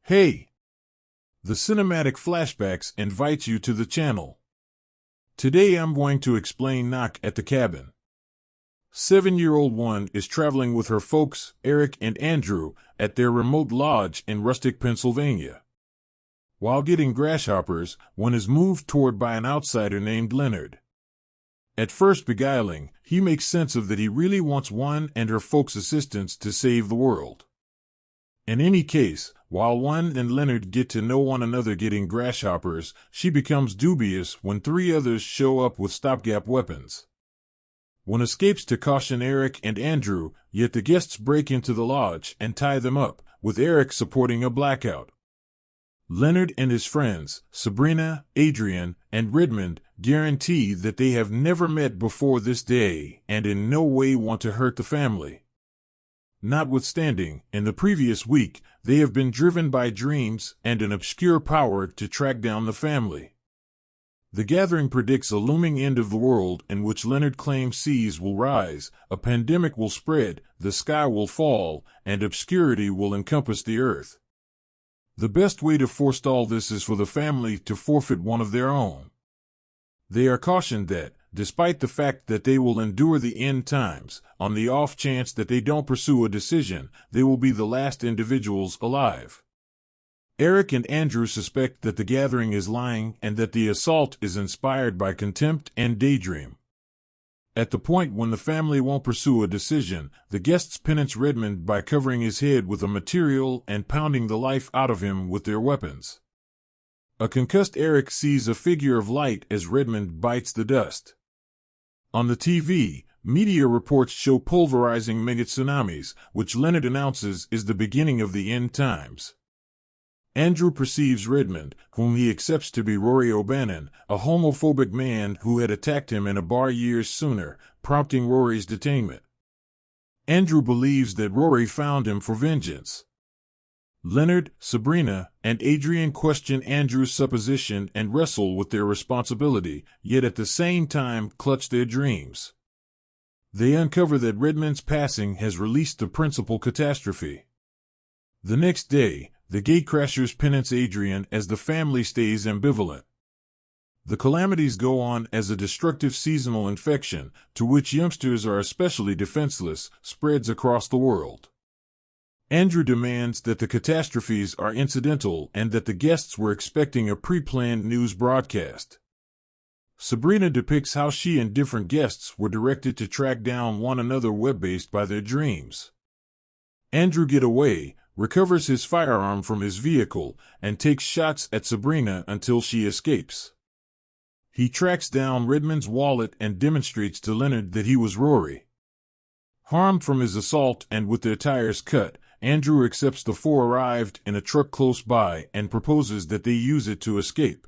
Hey! The cinematic Flashbacks invites you to the channel. Today I'm going to explain Knock at the Cabin. 7-year-old one is traveling with her folks, Eric and Andrew, at their remote lodge in Rustic, Pennsylvania. While getting grasshoppers, one is moved toward by an outsider named Leonard. At first beguiling, he makes sense of that he really wants one and her folks' assistance to save the world. In any case, while one and Leonard get to know one another getting grasshoppers, she becomes dubious when three others show up with stopgap weapons. One escapes to caution Eric and Andrew, yet the guests break into the lodge and tie them up, with Eric supporting a blackout. Leonard and his friends, Sabrina, Adrian, and Redmond, guarantee that they have never met before this day and in no way want to hurt the family. Notwithstanding, in the previous week, they have been driven by dreams and an obscure power to track down the family. The gathering predicts a looming end of the world in which Leonard claims seas will rise, a pandemic will spread, the sky will fall, and obscurity will encompass the earth. The best way to forestall this is for the family to forfeit one of their own. They are cautioned that, despite the fact that they will endure the end times, on the off chance that they don't pursue a decision, they will be the last individuals alive. Eric and Andrew suspect that the gathering is lying and that the assault is inspired by contempt and daydream. At the point when the family won't pursue a decision, the guests penance Redmond by covering his head with a material and pounding the life out of him with their weapons. A concussed Eric sees a figure of light as Redmond bites the dust. On the TV, media reports show pulverizing mega-tsunamis, which Leonard announces is the beginning of the end times. Andrew perceives Redmond, whom he accepts to be Rory O'Bannon, a homophobic man who had attacked him in a bar years sooner, prompting Rory's detainment. Andrew believes that Rory found him for vengeance. Leonard, Sabrina, and Adrian question Andrew's supposition and wrestle with their responsibility, yet at the same time clutch their dreams. They uncover that Redmond's passing has released the principal catastrophe. The next day, the gatecrashers penance Adrian as the family stays ambivalent. The calamities go on as a destructive seasonal infection, to which youngsters are especially defenseless, spreads across the world. Andrew demands that the catastrophes are incidental and that the guests were expecting a pre-planned news broadcast. Sabrina depicts how she and different guests were directed to track down one another web-based by their dreams. Andrew gets away, recovers his firearm from his vehicle, and takes shots at Sabrina until she escapes. He tracks down Redmond's wallet and demonstrates to Leonard that he was Rory. Harmed from his assault and with their tires cut, Andrew accepts the four arrived in a truck close by and proposes that they use it to escape.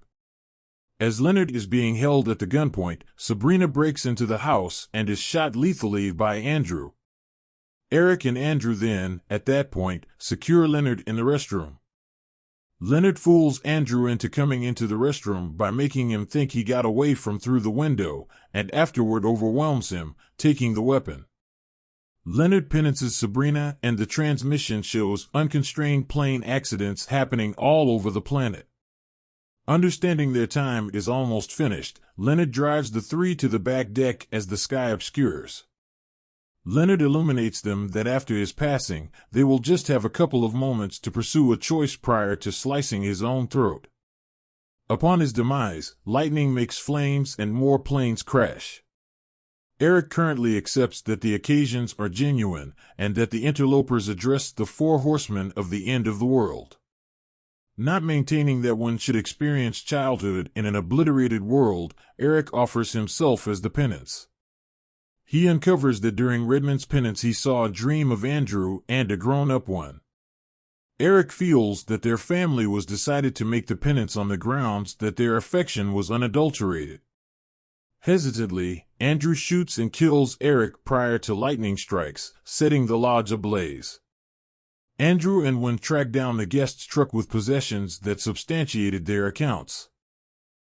As Leonard is being held at the gunpoint, Sabrina breaks into the house and is shot lethally by Andrew. Eric and Andrew then, at that point, secure Leonard in the restroom. Leonard fools Andrew into coming into the restroom by making him think he got away from through the window, and afterward overwhelms him, taking the weapon. Leonard penances Sabrina, and the transmission shows unconstrained plane accidents happening all over the planet. Understanding their time is almost finished, Leonard drives the three to the back deck as the sky obscures. Leonard illuminates them that after his passing, they will just have a couple of moments to pursue a choice prior to slicing his own throat. Upon his demise, lightning makes flames and more planes crash. Eric currently accepts that the occasions are genuine and that the interlopers address the four horsemen of the end of the world. Not maintaining that one should experience childhood in an obliterated world, Eric offers himself as the penance. He uncovers that during Redmond's penance he saw a dream of Andrew and a grown-up one. Eric feels that their family was decided to make the penance on the grounds that their affection was unadulterated. Hesitantly, Andrew shoots and kills Eric prior to lightning strikes, setting the lodge ablaze. Andrew and Wynn track down the guest's truck with possessions that substantiated their accounts.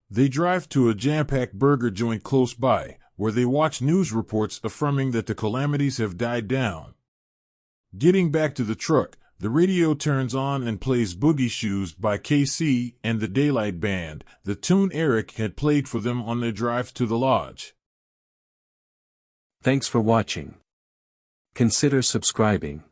They drive to a jam-packed burger joint close by, where they watch news reports affirming that the calamities have died down. Getting back to the truck, The radio turns on and plays Boogie Shoes by KC and the Daylight Band, the tune Eric had played for them on their drive to the lodge. Thanks for watching. Consider subscribing.